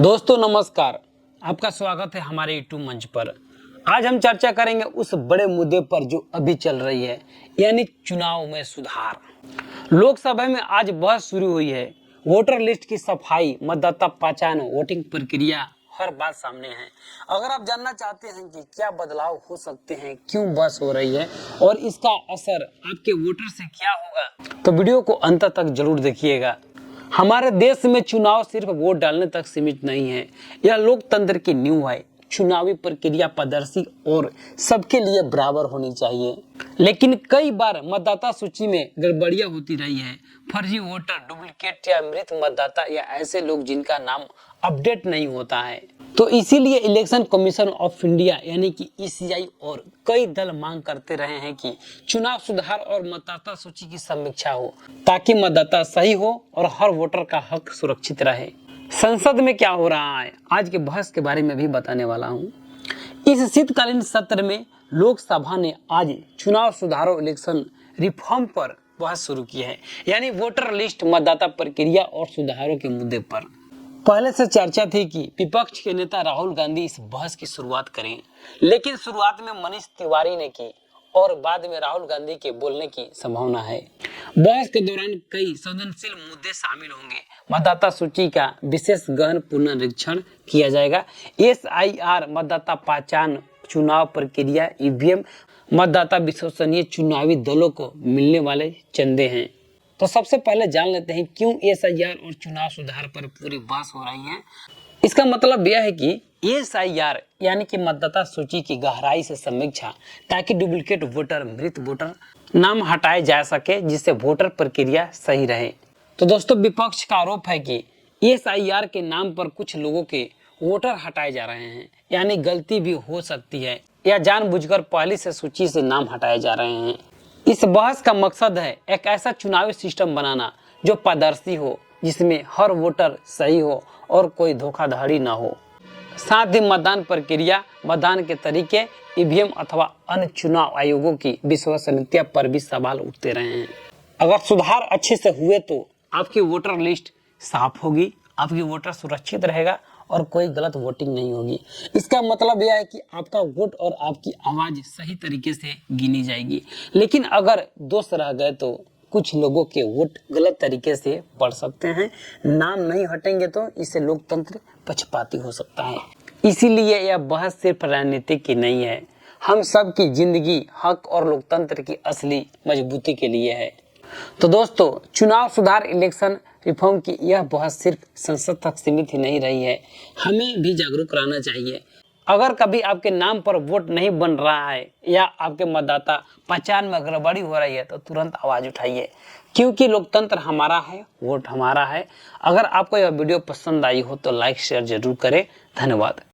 दोस्तों नमस्कार, आपका स्वागत है हमारे यूट्यूब मंच पर। आज हम चर्चा करेंगे उस बड़े मुद्दे पर जो अभी चल रही है, यानी चुनाव में सुधार। लोकसभा में आज बहस शुरू हुई है। वोटर लिस्ट की सफाई, मतदाता पहचान, वोटिंग प्रक्रिया, हर बात सामने है। अगर आप जानना चाहते हैं कि क्या बदलाव हो सकते हैं, क्यों बहस हो रही है और इसका असर आपके वोटर से क्या होगा, तो वीडियो को अंत तक जरूर देखिएगा। हमारे देश में चुनाव सिर्फ वोट डालने तक सीमित नहीं है, यह लोकतंत्र की नींव है। चुनावी प्रक्रिया पारदर्शी और सबके लिए बराबर होनी चाहिए, लेकिन कई बार मतदाता सूची में गड़बड़ियां होती रही है। फर्जी वोटर, डुप्लीकेट या मृत मतदाता या ऐसे लोग जिनका नाम अपडेट नहीं होता है। तो इसीलिए इलेक्शन कमीशन ऑफ इंडिया यानी कि ईसीआई और कई दल मांग करते रहे हैं कि चुनाव सुधार और मतदाता सूची की समीक्षा हो, ताकि मतदाता सही हो और हर वोटर का हक सुरक्षित रहे। संसद में क्या हो रहा है, आज के बहस के बारे में भी बताने वाला हूँ। इस शीतकालीन सत्र में लोकसभा ने आज चुनाव सुधारों, इलेक्शन रिफॉर्म पर बहस शुरू की है, यानी वोटर लिस्ट, मतदाता प्रक्रिया और सुधारों के मुद्दे पर। पहले से चर्चा थी कि विपक्ष के नेता राहुल गांधी इस बहस की शुरुआत करें, लेकिन शुरुआत में मनीष तिवारी ने की और बाद में राहुल गांधी के बोलने की संभावना है। बहस के दौरान कई संवेदनशील मुद्दे शामिल होंगे। मतदाता सूची का विशेष गहन पुनरीक्षण किया जाएगा। एसआईआर, मतदाता पहचान, चुनाव प्रक्रिया, ईवीएम, मतदाता विश्वसनीय चुनावी दलों को मिलने वाले चंदे हैं। तो सबसे पहले जान लेते हैं क्यों एसआईआर और चुनाव सुधार पर पूरी बहस हो रही है। इसका मतलब यह है कि एसआईआर यानी कि मतदाता सूची की गहराई से समीक्षा, ताकि डुप्लीकेट वोटर, मृत वोटर नाम हटाए जा सके, जिससे वोटर प्रक्रिया सही रहे। तो दोस्तों, विपक्ष का आरोप है कि एसआईआर के नाम पर कुछ लोगों के वोटर हटाए जा रहे हैं, यानी गलती भी हो सकती है या जानबूझकर पहले से सूची से नाम हटाए जा रहे हैं। इस बहस का मकसद है एक ऐसा चुनावी सिस्टम बनाना जो पारदर्शी हो, जिसमें हर वोटर सही हो और कोई धोखाधड़ी न हो। साथ ही मतदान प्रक्रिया, मतदान के तरीके, ईवीएम अथवा अन्य चुनाव आयोगों की विश्वसनीयता पर भी सवाल उठते रहे हैं। अगर सुधार अच्छे से हुए तो आपकी वोटर लिस्ट साफ होगी, आपकी वोटर सुरक्षित रहेगा और कोई गलत वोटिंग नहीं होगी। इसका मतलब यह है कि आपका वोट और आपकी आवाज सही तरीके से गिनी जाएगी। लेकिन अगर दोष रह गए तो कुछ लोगों के वोट गलत तरीके से पड़ सकते हैं। नाम नहीं हटेंगे तो इससे लोकतंत्र पक्षपाती हो सकता है। इसीलिए यह बहस सिर्फ राजनीतिक की नहीं है, हम सब की जिंदगी, हक और लोकतंत्र की असली मजबूती के लिए है। तो दोस्तों, चुनाव सुधार, इलेक्शन रिफॉर्म की यह बहस सिर्फ संसद तक सीमित ही नहीं रही है, हमें भी जागरूक रहना चाहिए। अगर कभी आपके नाम पर वोट नहीं बन रहा है या आपके मतदाता पहचान में गड़बड़ी हो रही है, तो तुरंत आवाज उठाइए, क्योंकि लोकतंत्र हमारा है, वोट हमारा है। अगर आपको यह वीडियो पसंद आई हो तो लाइक शेयर जरूर करें। धन्यवाद।